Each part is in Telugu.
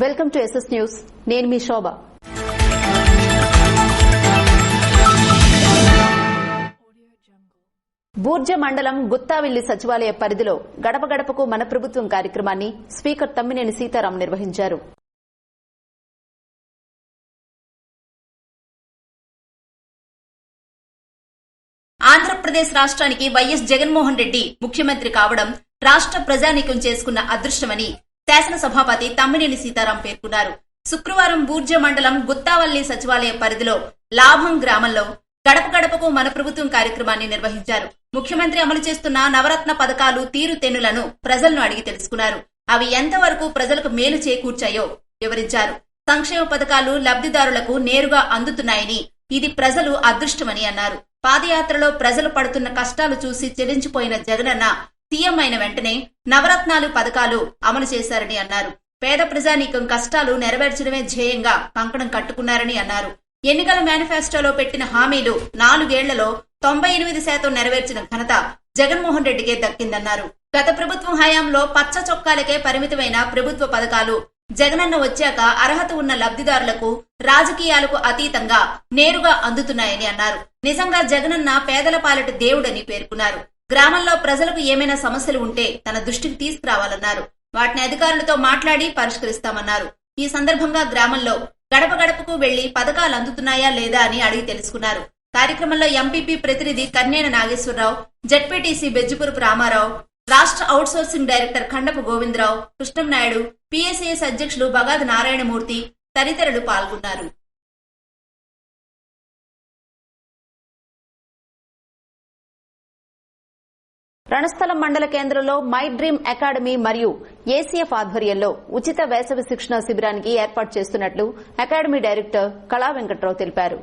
Welcome to SS news. నేను మీ శోభ. బూర్జ మండలం గుత్తావిల్లి సచివాలయ పరిధిలో గడప గడపకు మన ప్రభుత్వం కార్యక్రమాన్ని స్పీకర్ తమ్మినేని సీతారాం నిర్వహించారు. ఆంధ్రప్రదేశ్ రాష్ట్రానికి వైఎస్ జగన్మోహన్ రెడ్డి ముఖ్యమంత్రి కావడం రాష్ట్ర ప్రజానీకం చేసుకున్న అదృష్టమని శాసనసభాపతి తమ్మినేని సీతారాం పేర్కొన్నారు. శుక్రవారం బూర్జ మండలం గుత్తావల్లి సచివాలయ పరిధిలో లాభం గ్రామంలో గడప గడపకు మన ప్రభుత్వం కార్యక్రమాన్ని నిర్వహించారు. ముఖ్యమంత్రి అమలు చేస్తున్న నవరత్న పథకాలు తీరుతెన్నులను ప్రజలను అడిగి తెలుసుకున్నారు. అవి ఎంతవరకు ప్రజలకు మేలు చేకూర్చాయో వివరించారు. సంక్షేమ పథకాలు లబ్దిదారులకు నేరుగా అందుతున్నాయని, ఇది ప్రజలు అదృష్టమని అన్నారు. పాదయాత్రలో ప్రజలు పడుతున్న కష్టాలు చూసి చెలించిపోయిన జగనన్న సీఎం అయిన వెంటనే నవరత్నాలు పథకాలు అమలు చేశారని అన్నారు. పేద ప్రజానీకం కష్టాలు నెరవేర్చడమే ధ్యేయంగా కంకణం కట్టుకున్నారని అన్నారు. ఎన్నికల మేనిఫెస్టోలో పెట్టిన హామీలు 4 ఏళ్లలో 98% నెరవేర్చిన ఘనత జగన్మోహన్ రెడ్డికే దక్కిందన్నారు. గత ప్రభుత్వం హయాంలో పచ్చ చొక్కాలకే పరిమితమైన ప్రభుత్వ పథకాలు జగనన్న వచ్చాక అర్హత ఉన్న లబ్దిదారులకు రాజకీయాలకు అతీతంగా నేరుగా అందుతున్నాయని అన్నారు. నిజంగా జగనన్న పేదల పాలిట దేవుడని పేర్కొన్నారు. గ్రామంలో ప్రజలకు ఏమైనా సమస్యలు ఉంటే తన దృష్టికి తీసుకురావాలన్నారు. వాటిని అధికారులతో మాట్లాడి పరిష్కరిస్తామన్నారు. ఈ సందర్భంగా గ్రామంలో గడప గడపకు వెళ్లి పథకాలు అందుతున్నాయా లేదా అని అడిగి తెలుసుకున్నారు. కార్యక్రమంలో ఎంపీపీ ప్రతినిధి కన్నేన నాగేశ్వరరావు, జెడ్పీటీసీ బెజ్జిపురపు రామారావు, రాష్ట్ర outsourcing director Khandapu Govindarao, Krishnamnaidu, PSAS అధ్యక్షులు బగాది నారాయణమూర్తి తదితరులు పాల్గొన్నారు. రణస్థలం మండల కేంద్రంలో మై డ్రీమ్ అకాడమీ మరియు ఏసీఎఫ్ ఆధ్వర్యంలో ఉచిత వేసవి శిక్షణ శిబిరానికి ఏర్పాటు చేస్తున్నట్లు అకాడమీ డైరెక్టర్ కళా వెంకట్రావు తెలిపారు.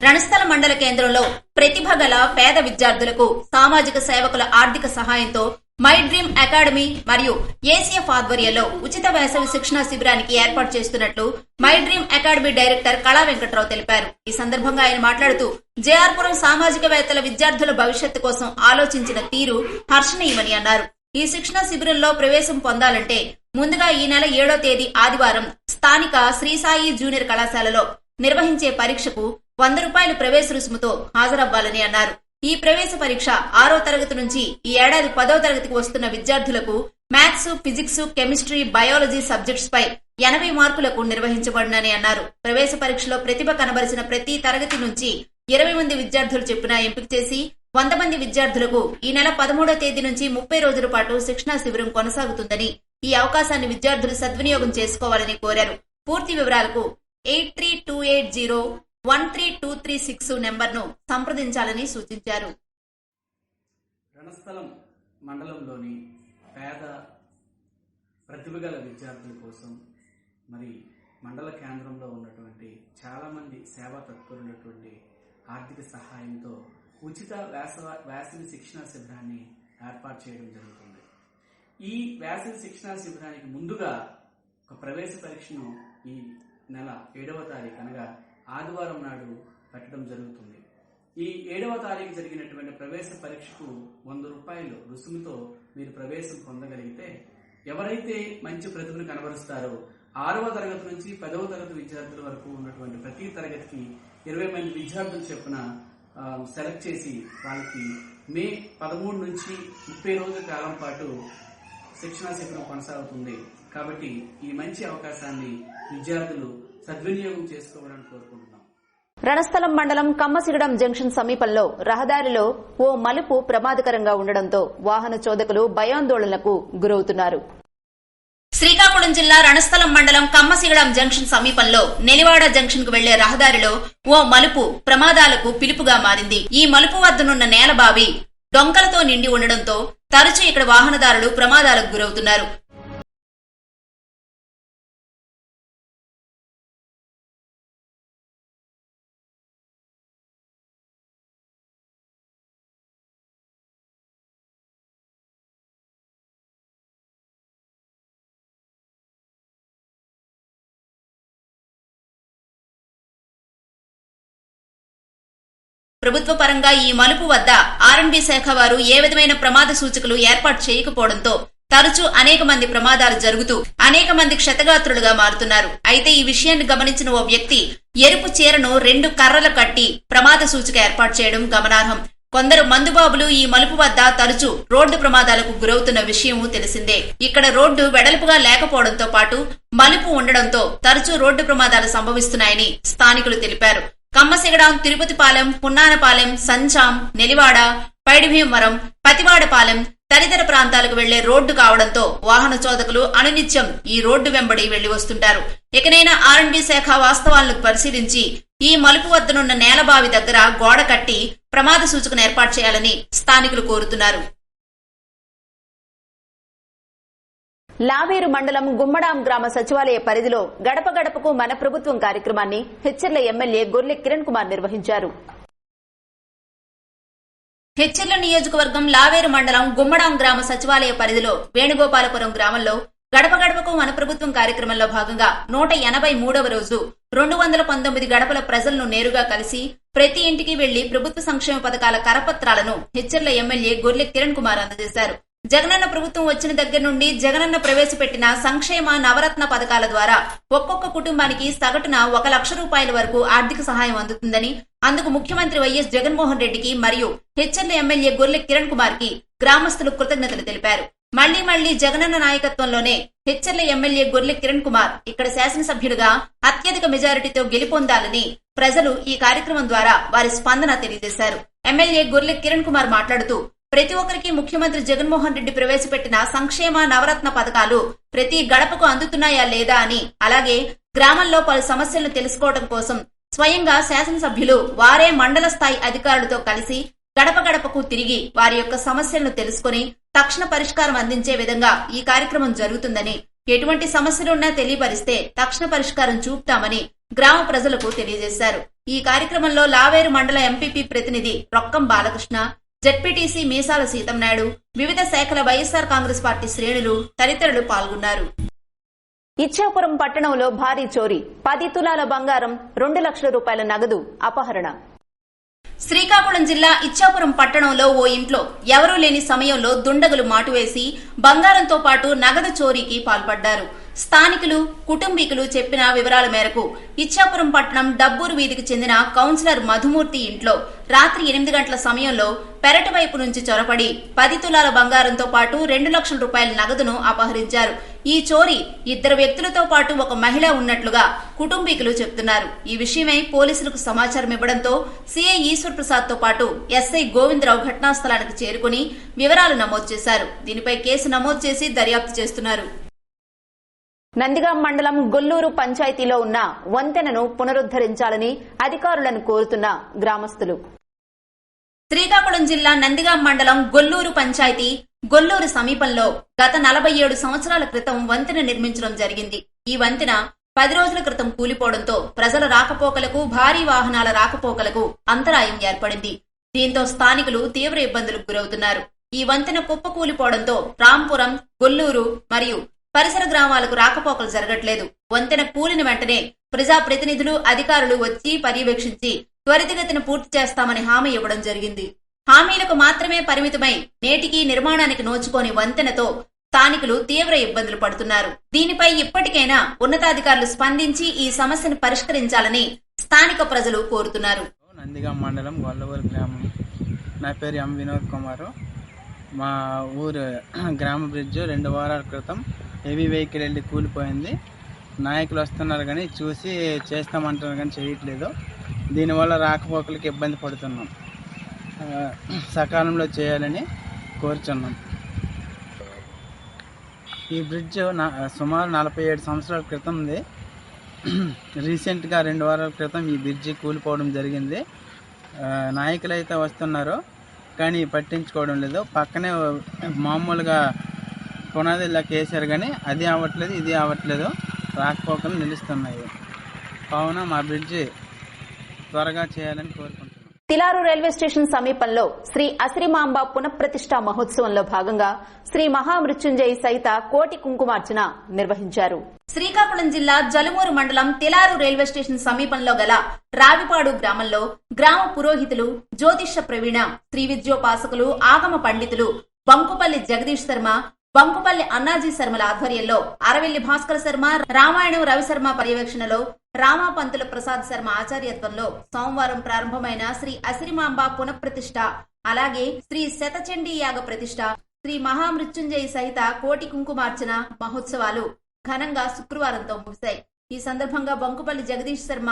రణస్థల మండల కేంద్రంలో ప్రతిభ గల పేద విద్యార్థులకు సామాజిక సేవకుల ఆర్థిక సహాయంతో మై డ్రీమ్ అకాడమీ మరియు ఏసీఎఫ్ ఆధ్వర్యంలో ఉచిత వేసవి శిక్షణ శిబిరానికి ఏర్పాటు చేస్తున్నట్లు my dream academy director Kala Venkatrao తెలిపారు. ఈ సందర్భంగా ఆయన మాట్లాడుతూ జేఆర్పురం సామాజికవేత్తల విద్యార్థుల భవిష్యత్తు కోసం ఆలోచించిన తీరు హర్షణీయమని అన్నారు. ఈ శిక్షణ శిబిరంలో ప్రవేశం పొందాలంటే ముందుగా ఈ నెల 7వ తేదీ ఆదివారం స్థానిక శ్రీసాయి జూనియర్ కళాశాలలో నిర్వహించే పరీక్షకు 100 రూపాయలు ప్రవేశ రుసుముతో హాజరవ్వాలని అన్నారు. ఈ ప్రవేశ పరీక్ష 6వ తరగతి నుంచి ఈ ఏడాది 10వ తరగతికి వస్తున్న విద్యార్థులకు maths, physics, chemistry, biology subjects పై 80 మార్కులకు నిర్వహించబడునని అన్నారు. ప్రవేశ పరీక్షలో ప్రతిభ కనబరిచిన ప్రతి తరగతి నుంచి 20 మంది విద్యార్థులు చొప్పున ఎంపిక చేసి 100 మంది విద్యార్థులకు ఈ నెల 13వ తేదీ నుంచి 30 రోజుల పాటు శిక్షణా శిబిరం కొనసాగుతుందని, ఈ అవకాశాన్ని విద్యార్థులు సద్వినియోగం చేసుకోవాలని కోరారు. పూర్తి వివరాలకు 8328013236 నెంబర్ను సంప్రదించాలని సూచించారు. రణస్థలం మండలంలోని పేద ప్రతిభగల విద్యార్థుల కోసం మరి మండల కేంద్రంలో ఉన్నటువంటి చాలా మంది సేవా తత్పరులైనటువంటి ఆర్థిక సహాయంతో ఉచిత వేసవి శిక్షణా శిబిరాన్ని ఏర్పాటు చేయడం జరుగుతుంది. ఈ వేసవి శిక్షణా శిబిరానికి ముందుగా ఒక ప్రవేశ పరీక్షను ఈ నెల 7వ తారీఖు అనగా ఆదివారం నాడు పెట్టడం జరుగుతుంది. ఈ 7వ తారీఖు జరిగినటువంటి ప్రవేశ పరీక్షకు 100 రూపాయలు రుసుముతో మీరు ప్రవేశం పొందగలిగితే, ఎవరైతే మంచి ప్రతిభను కనబరుస్తారో 6వ తరగతి నుంచి 10వ తరగతి విద్యార్థుల వరకు ఉన్నటువంటి ప్రతి తరగతికి 20 మంది విద్యార్థులు చొప్పున సెలెక్ట్ చేసి వాళ్ళకి మే 13 నుంచి 30 రోజుల కాలం పాటు శిక్షణా శిబిరం కొనసాగుతుంది. కాబట్టి ఈ మంచి అవకాశాన్ని విద్యార్థులు సద్వినియోగం చేసుకోవాలని కోరుకుంటున్నాం. రణస్థలం మండలం కమ్మసిగడం జంక్షన్ సమీపంలో రహదారిలో ఓ మలుపు ప్రమాదకరంగా ఉండడంతో వాహన చోదకులు భయాందోళనలకు గురవుతున్నారు. శ్రీకాకుళం జిల్లా రణస్థలం మండలం కమ్మసిగడం జంక్షన్ సమీపంలో నెలివాడ జంక్షన్ కు వెళ్లే రహదారిలో ఓ మలుపు ప్రమాదాలకు పిలుపుగా మారింది. ఈ మలుపు వద్దనున్న నేలబావి డొంకలతో నిండి ఉండడంతో తరచూ ఇక్కడ వాహనదారులు ప్రమాదాలకు గురవుతున్నారు. ప్రభుత్వ పరంగా ఈ మలుపు వద్ద ఆర్ఎండ్బి శాఖ వారు ఏ విధమైన ప్రమాద సూచికలు ఏర్పాటు చేయకపోవడంతో తరచూ అనేక మంది ప్రమాదాలు జరుగుతూ అనేక మంది క్షతగాత్రులుగా మారుతున్నారు. అయితే ఈ విషయాన్ని గమనించిన ఓ వ్యక్తి ఎరుపు చీరను 2 కర్రలు కట్టి ప్రమాద సూచిక ఏర్పాటు చేయడం గమనార్హం. కొందరు మందుబాబులు ఈ మలుపు వద్ద తరచూ రోడ్డు ప్రమాదాలకు గురవుతున్న విషయం తెలిసిందే. ఇక్కడ రోడ్డు వెడల్పుగా లేకపోవడంతో పాటు మలుపు ఉండడంతో తరచూ రోడ్డు ప్రమాదాలు సంభవిస్తున్నాయని స్థానికులు తెలిపారు. కమ్మసిగడాం, తిరుపతిపాలెం, పున్నానపాలెం, సంచాం, నెలివాడ, పైడిభీమవరం, పతివాడపాలెం తదితర ప్రాంతాలకు వెళ్లే రోడ్డు కావడంతో వాహన చోదకులు అనునిత్యం ఈ రోడ్డు వెంబడి వెళ్లి వస్తుంటారు. ఇకనైనా R&B శాఖ వాస్తవాలను పరిశీలించి ఈ మలుపు వద్దనున్న నేలబావి దగ్గర గోడ కట్టి ప్రమాద సూచకను ఏర్పాటు చేయాలని స్థానికులు కోరుతున్నారు. లావేరు మండలం గుమ్మడాం గ్రామ సచివాలయ పరిధిలో గడప గడపకు మన ప్రభుత్వం కార్యక్రమాన్ని హెచ్చర్ల ఎమ్మెల్యే గొర్లె కిరణ్ కుమార్ నిర్వహించారు. హెచ్చర్ల నియోజకవర్గం లావేరు మండలం గుమ్మడాం గ్రామ సచివాలయ పరిధిలో వేణుగోపాలపురం గ్రామంలో గడప గడపకు మన ప్రభుత్వం కార్యక్రమంలో భాగంగా 183వ రోజు 219 గడపల ప్రజలను నేరుగా కలిసి ప్రతి ఇంటికి వెళ్లి ప్రభుత్వ సంక్షేమ పథకాల కరపత్రాలను హెచ్చర్ల ఎమ్మెల్యే గొర్లె కిరణ్ కుమార్ అందజేశారు. జగనన్న ప్రభుత్వం వచ్చిన దగ్గర నుండి జగనన్న ప్రవేశపెట్టిన సంక్షేమ నవరత్న పథకాల ద్వారా ఒక్కొక్క కుటుంబానికి సగటున 1 లక్ష రూపాయల వరకు ఆర్థిక సహాయం అందుతుందని, అందుకు ముఖ్యమంత్రి వైఎస్ జగన్మోహన్ రెడ్డికి మరియు హెచ్చర్ల ఎమ్మెల్యే గొర్లె కిరణ్ కుమార్ కి గ్రామస్తులు కృతజ్ఞతలు తెలిపారు. మళ్లీ జగనన్న నాయకత్వంలోనే హెచ్చర్ల ఎమ్మెల్యే గొర్లె కిరణ్ కుమార్ ఇక్కడ శాసనసభ్యుడిగా అత్యధిక మెజారిటీతో గెలుపొందాలని ప్రజలు ఈ కార్యక్రమం ద్వారా వారి స్పందన తెలియజేశారు. ఎమ్మెల్యే గొర్లె కిరణ్ కుమార్ మాట్లాడుతూ ప్రతి ఒక్కరికి ముఖ్యమంత్రి జగన్మోహన్ రెడ్డి ప్రవేశపెట్టిన సంక్షేమ నవరత్న పథకాలు ప్రతి గడపకు అందుతున్నాయా లేదా అని, అలాగే గ్రామంలో పలు సమస్యలను తెలుసుకోవడం కోసం స్వయంగా శాసనసభ్యులు వారే మండల స్థాయి అధికారులతో కలిసి గడప గడపకు తిరిగి వారి యొక్క సమస్యలను తెలుసుకుని తక్షణ పరిష్కారం అందించే విధంగా ఈ కార్యక్రమం జరుగుతుందని, ఎటువంటి సమస్యలున్నా తెలియపరిస్తే తక్షణ పరిష్కారం చూపుతామని గ్రామ ప్రజలకు తెలియజేశారు. ఈ కార్యక్రమంలో లావేరు మండల ఎంపీపీ ప్రతినిధి రొక్కం బాలకృష్ణ, జెడ్పీటీసీ మీసాల సీతంనాయుడు, వివిధ శాఖల వైఎస్సార్ కాంగ్రెస్ పార్టీ శ్రేణులు తదితరులు పాల్గొన్నారు. ఇచ్చాపురం పట్టణంలో భారీ చోరీ, 10 తులాల బంగారం, 2 లక్షల రూపాయల నగదు అపహరణ. శ్రీకాకుళం జిల్లా ఇచ్చాపురం పట్టణంలో ఓ ఇంట్లో ఎవరూ లేని సమయంలో దుండగులు మాటువేసి బంగారంతో పాటు నగదు చోరీకి పాల్పడ్డారు. స్థానికులు, కుటుంబీకులు చెప్పిన వివరాల మేరకు ఇచ్చాపురం పట్టణం డబ్బూరు వీధికి చెందిన కౌన్సిలర్ మధుమూర్తి ఇంట్లో రాత్రి 8 గంటల సమయంలో పెరటి వైపు నుంచి చొరపడి 10 తులాల బంగారంతో పాటు 2 లక్షల రూపాయల నగదును అపహరించారు. ఈ చోరీ 2 వ్యక్తులతో పాటు ఒక మహిళ ఉన్నట్లుగా కుటుంబీకులు చెబుతున్నారు. ఈ విషయమై పోలీసులకు సమాచారం ఇవ్వడంతో సీఐ ఈశ్వర్ ప్రసాద్ తో పాటు ఎస్ఐ గోవిందరావు ఘటనా స్థలానికి చేరుకుని వివరాలు నమోదు చేశారు. దీనిపై కేసు నమోదు చేసి దర్యాప్తు చేస్తున్నారు. నందిగాం మండలం గొల్లూరు పంచాయతీలో ఉన్న వంతెనను పునరుద్దరించాలని అధికారులను కోరుతున్న గ్రామస్తులు. శ్రీకాకుళం జిల్లా నందిగాం మండలం గొల్లూరు పంచాయతీ గొల్లూరు సమీపంలో గత 47 సంవత్సరాల క్రితం వంతెన నిర్మించడం జరిగింది. ఈ వంతెన 10 రోజుల క్రితం కూలిపోవడంతో ప్రజల రాకపోకలకు, భారీ వాహనాల రాకపోకలకు అంతరాయం ఏర్పడింది. దీంతో స్థానికులు తీవ్ర ఇబ్బందులకు గురవుతున్నారు. ఈ వంతెన కుప్పకూలిపోవడంతో రాంపురం, గొల్లూరు మరియు పరిసర గ్రామాలకు రాకపోకలు జరగట్లేదు. వంతెన కూలిన వెంటనే ప్రజాప్రతినిధులు, అధికారులు వచ్చి పర్యవేక్షించి త్వరితగతిన పూర్తి చేస్తామని హామీ ఇవ్వడం జరిగింది. హామీలకు మాత్రమే పరిమితమై నేటికి నిర్మాణానికి నోచుకోని వంతెనతో స్థానికులు తీవ్ర ఇబ్బందులు పడుతున్నారు. దీనిపై ఇప్పటికైనా ఉన్నతాధికారులు స్పందించి ఈ సమస్యను పరిష్కరించాలని స్థానిక ప్రజలు కోరుతున్నారు. నందిగాం మండలం గొల్లూరు గ్రామం. నా పేరు ఎం వినోద్ కుమార్. మా ఊరు గ్రామ బ్రిడ్జ్ 2 వారాల క్రితం హెవీ వెహికల్ వెళ్ళి కూలిపోయింది. నాయకులు వస్తున్నారు కానీ చూసి చేస్తామంటున్నారు కానీ చేయట్లేదు. దీనివల్ల రాకపోకలకి ఇబ్బంది పడుతున్నాం. సకాలంలో చేయాలని కోరుచున్నాం. ఈ బ్రిడ్జ్ సుమారు 47 సంవత్సరాల క్రితం ఉంది. రీసెంట్గా 2 వారాల క్రితం ఈ బ్రిడ్జి కూలిపోవడం జరిగింది. నాయకులు అయితే వస్తున్నారు కానీ పట్టించుకోవడం లేదు. పక్కనే మామూలుగా పునాది ఇలా కేసారు కానీ అది అవ్వట్లేదు, ఇది అవ్వట్లేదు. రాకపోకలు నిలుస్తున్నాయి. కావున మా బ్రిడ్జి త్వరగా చేయాలని కోరుకుంటున్నాం. తిలారు రైల్వే స్టేషన్ సమీపంలో శ్రీ అసిరిమాంబ పునఃప్రతిష్ఠా మహోత్సవంలో భాగంగా శ్రీ మహామృత్యుంజయ సహిత కోటి కుంకుమార్చన నిర్వహించారు. శ్రీకాకుళం జిల్లా జలుమూరు మండలం తిలారు రైల్వే స్టేషన్ సమీపంలో గల రావిపాడు గ్రామంలో గ్రామ పురోహితులు, జ్యోతిష ప్రవీణ, శ్రీ విద్యోపాసకులు, ఆగమ పండితులు బంకుపల్లి జగదీష్ శర్మ, బంకుపల్లి అన్నాజీ శర్మల ఆధ్వర్యంలో అరవిల్లి భాస్కర శర్మ, రామాయణం రవిశర్మ పర్యవేక్షణలో రామాపంతుల ప్రసాద్ శర్మ ఆచార్యత్వంలో సోమవారం ప్రారంభమైన శ్రీ అసిరిమాంబ పునఃప్రతిష్ఠ, అలాగే శ్రీ శతచండీ యాగ ప్రతిష్ఠ, శ్రీ మహామృత్యుంజయ సహిత కోటి కుంకుమార్చన మహోత్సవాలు ఘనంగా శుక్రవారంతో ముగిశాయి. ఈ సందర్భంగా బంకుపల్లి జగదీష్ శర్మ,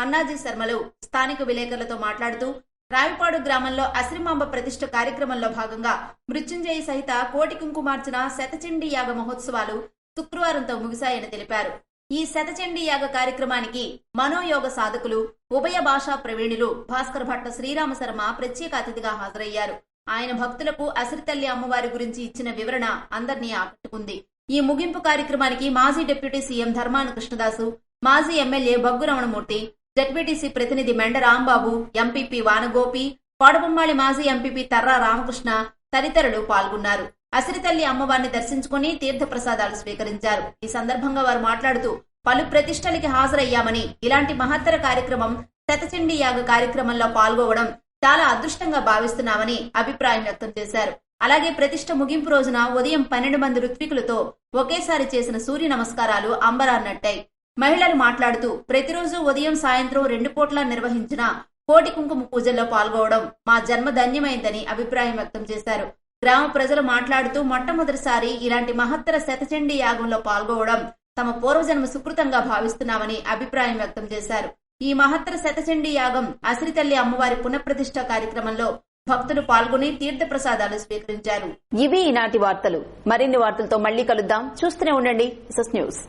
అన్నాజీ శర్మలు స్థానిక విలేకరులతో మాట్లాడుతూ రావిపాడు గ్రామంలో అసిరిమాంబ ప్రతిష్ఠ కార్యక్రమంలో భాగంగా మృత్యుంజయ సహిత కోటి కుంకుమార్చన శతచండీ యాగ మహోత్సవాలు శుక్రవారంతో ముగిశాయని తెలిపారు. ఈ శతచండీ యాగ కార్యక్రమానికి మనోయోగ సాధకులు, ఉభయ భాషా ప్రవీణులు భాస్కర్ భట్ట శ్రీరామ శర్మ ప్రత్యేక అతిథిగా హాజరయ్యారు. ఆయన భక్తులకు అసిరితల్లి అమ్మవారి గురించి ఇచ్చిన వివరణ అందరినీ ఆకట్టుకుంది. ఈ ముగింపు కార్యక్రమానికి మాజీ డిప్యూటీ సీఎం ధర్మాన కృష్ణదాసు, మాజీ ఎమ్మెల్యే బగ్గు రమణమూర్తి, జడ్పీటీసీ ప్రతినిధి మెండ రాంబాబు, ఎంపీపీ వానగోపి, కోడబొమ్మాళి మాజీ ఎంపీపీ తర్రా రామకృష్ణ తదితరులు పాల్గొన్నారు. అసిరితల్లి అమ్మవారిని దర్శించుకుని తీర్థ ప్రసాదాలు స్వీకరించారు. ఈ సందర్భంగా వారు మాట్లాడుతూ పలు ప్రతిష్టలకి హాజరయ్యామని, ఇలాంటి మహత్తర కార్యక్రమం శతచండీ యాగ కార్యక్రమంలో పాల్గొవడం చాలా అదృష్టంగా భావిస్తున్నామని అభిప్రాయం వ్యక్తం చేశారు. అలాగే ప్రతిష్ఠ ముగింపు రోజున ఉదయం 12 మంది ఋత్వికులతో ఒకేసారి చేసిన సూర్య నమస్కారాలు అంబరాన్నట్టాయి. మహిళలు మాట్లాడుతూ ప్రతిరోజు ఉదయం సాయంత్రం 2 పూట్ల నిర్వహించిన కోటి కుంకుమ పూజల్లో పాల్గొవడం మా జన్మ ధన్యమైందని అభిప్రాయం వ్యక్తం చేశారు. గ్రామ ప్రజలు మాట్లాడుతూ మొట్టమొదటిసారి ఇలాంటి మహత్తర శతచండీ యాగంలో పాల్గొవడం తమ పూర్వజన్మ సుకృతంగా భావిస్తున్నామని అభిప్రాయం వ్యక్తం చేశారు. ఈ మహత్తర శతచండీ యాగం అసిరితల్లి అమ్మవారి పునఃప్రతిష్ఠ కార్యక్రమంలో భక్తులు పాల్గొని తీర్థ ప్రసాదాలు స్వీకరించారు. ఇవి ఈనాటి వార్తలు. మరిన్ని వార్తలతో మళ్లీ కలుద్దాం. చూస్తూనే ఉండండి ఎస్ఎస్ న్యూస్.